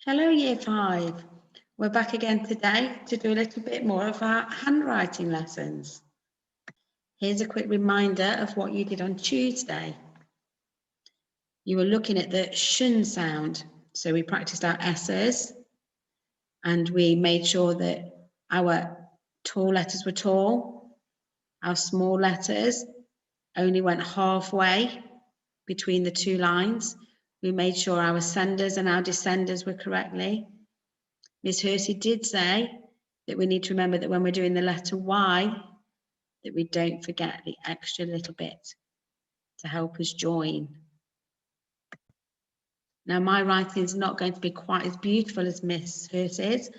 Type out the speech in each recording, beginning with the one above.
Hello Year 5. We're back again today to do a little bit more of our handwriting lessons. Here's a quick reminder of what you did on Tuesday. You were looking at the shun sound, so we practiced our S's and we made sure that our tall letters were tall, our small letters only went halfway between the two lines. We made sure our ascenders and our descenders were correctly. Miss Hersey did say that we need to remember that when we're doing the letter Y, that we don't forget the extra little bit to help us join. Now, my writing is not going to be quite as beautiful as Miss Hersey's,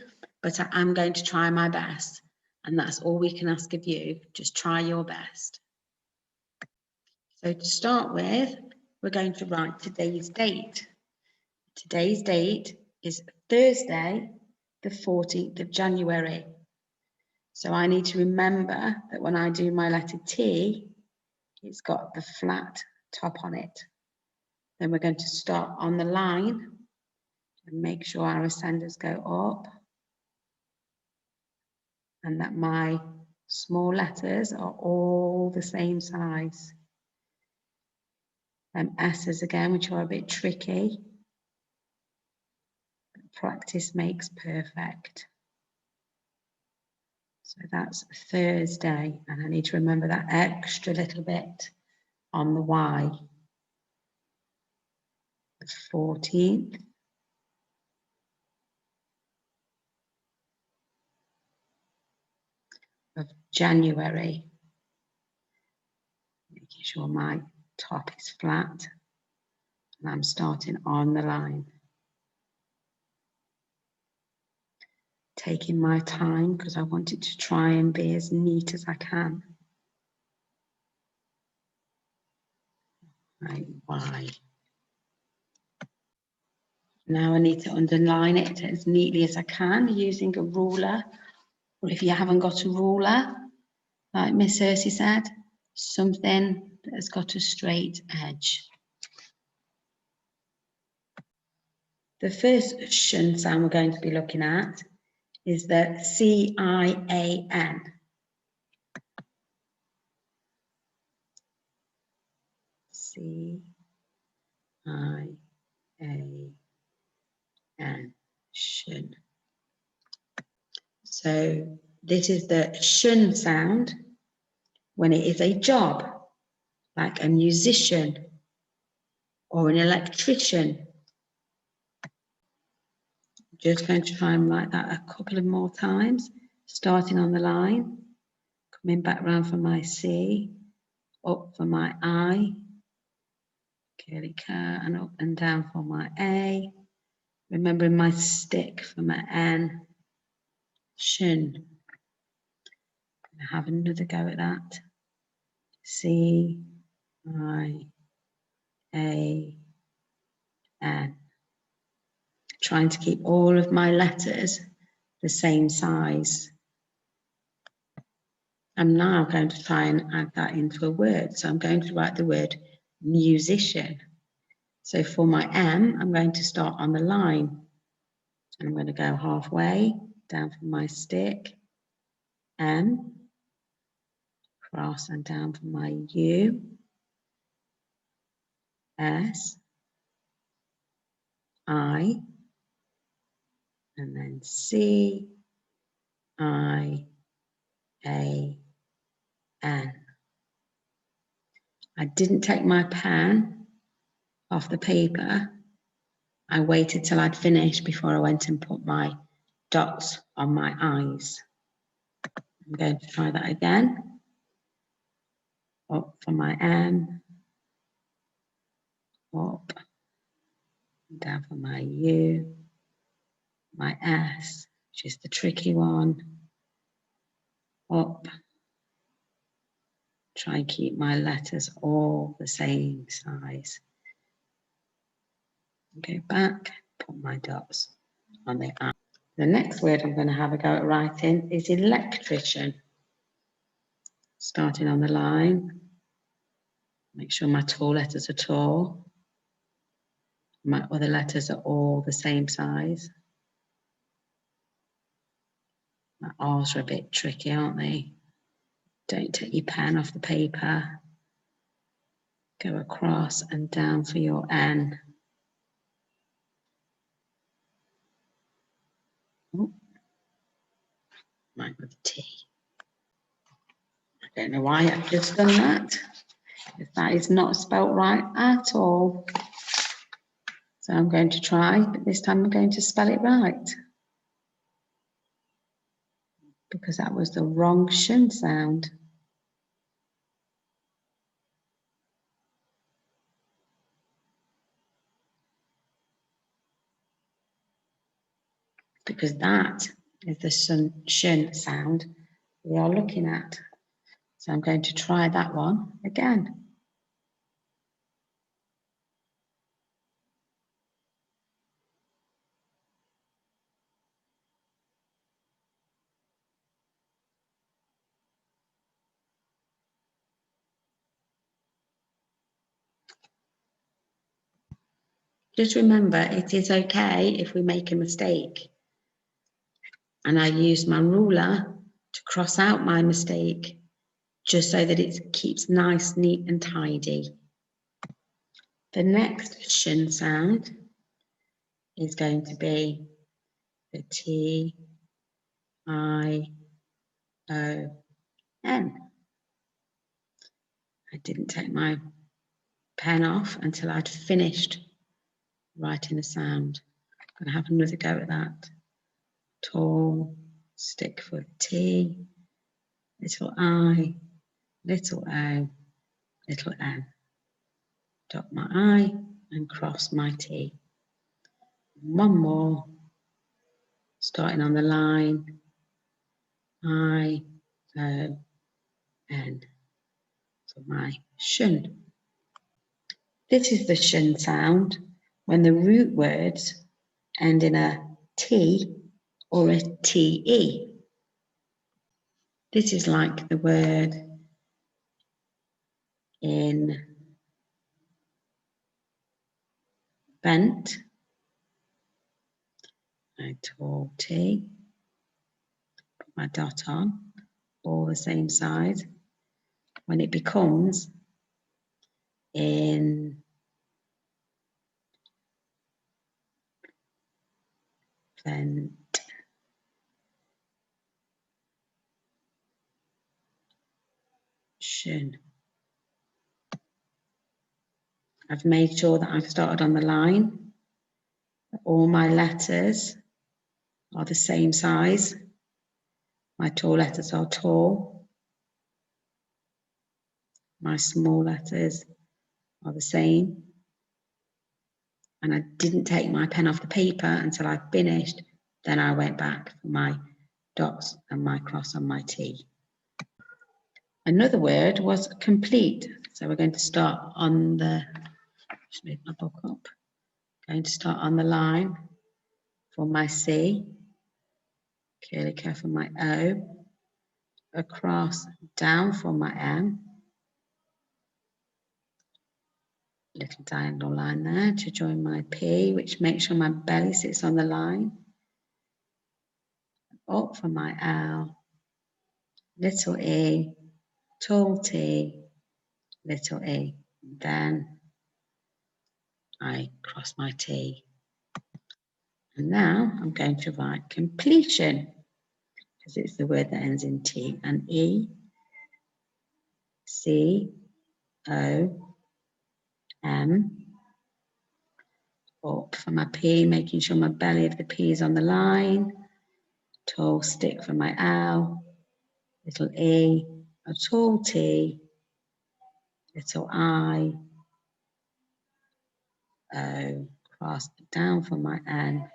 but I am going to try my best. And that's all we can ask of you. Just try your best. So to start with, we're going to write today's date. Today's date is Thursday, the 14th of January. So I need to remember that when I do my letter T, it's got the flat top on it. Then we're going to start on the line and make sure our ascenders go up and that my small letters are all the same size. S's again, which are a bit tricky. Practice makes perfect. So that's Thursday, and I need to remember that extra little bit on the Y. The 14th. Of January. Making sure my top is flat and I'm starting on the line. Taking my time because I want it to try and be as neat as I can. Right, Y. Now I need to underline it as neatly as I can using a ruler, or if you haven't got a ruler, like Miss Hersey said, something that has got a straight edge. The first shun sound we're going to be looking at is the C-I-A-N. C-I-A-N, shun. So this is the shun sound when it is a job, like a musician or an electrician. I'm just going to try and write that a couple of more times, starting on the line, coming back round for my C, up for my I, curly cur, and up and down for my A, remembering my stick for my N, shun. I have another go at that. C-I-A-N. Trying to keep all of my letters the same size. I'm now going to try and add that into a word. So I'm going to write the word musician. So for my M, I'm going to start on the line. And I'm going to go halfway down from my stick. M. Cross and down from my U. S. I. And then C. I. A. N. I didn't take my pen off the paper. I waited till I'd finished before I went and put my dots on my eyes. I'm going to try that again. Up for my M. Up. Down for my U. My S, which is the tricky one. Up. Try and keep my letters all the same size. Go back, put my dots on the I. The next word I'm going to have a go at writing is electrician. Starting on the line. Make sure my tall letters are tall. My other letters are all the same size. My R's are a bit tricky, aren't they? Don't take your pen off the paper. Go across and down for your N. Oh, mine with a T. I don't know why I've just done that. That is not spelt right at all. So I'm going to try, but this time I'm going to spell it right. Because that was the wrong shun sound. Because that is the shun sound we are looking at. So I'm going to try that one again. Just remember, it is okay if we make a mistake. And I use my ruler to cross out my mistake, just so that it keeps nice, neat and tidy. The next shun sound is going to be the T-I-O-N. I didn't take my pen off until I'd finished writing the sound. I'm going to have another go at that. Tall, stick for the T, little I, little O, little N. Dot my I and cross my T. One more, starting on the line, I, O, N. So my shun. This is the shun sound when the root words end in a T or a TE. This is like the word in bent, a tall T, put my dot on, all the same size. When it becomes in bent, shun. I've made sure that I've started on the line. All my letters are the same size. My tall letters are tall. My small letters are the same. And I didn't take my pen off the paper until I finished. Then I went back for my dots and my cross on my T. Another word was complete. So we're going to start on the, just move my book up. Going to start on the line for my C, curly curve for my O, across, down for my M, little diagonal line there to join my P, which makes sure my belly sits on the line, up for my L, little E, tall T, little E, then I cross my T. And now I'm going to write completion, because it's the word that ends in T and E, C, O, M, up for my P, making sure my belly of the P is on the line, tall stick for my L, little E, a tall T, little I, O, cross down for my N,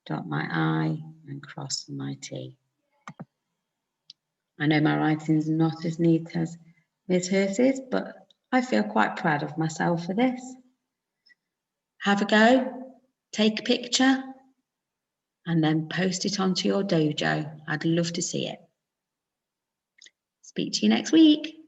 dot my I, and cross for my T. I know my writing's not as neat as Miss Hurst's, but I feel quite proud of myself for this. Have a go, take a picture, and then post it onto your dojo. I'd love to see it. Speak to you next week.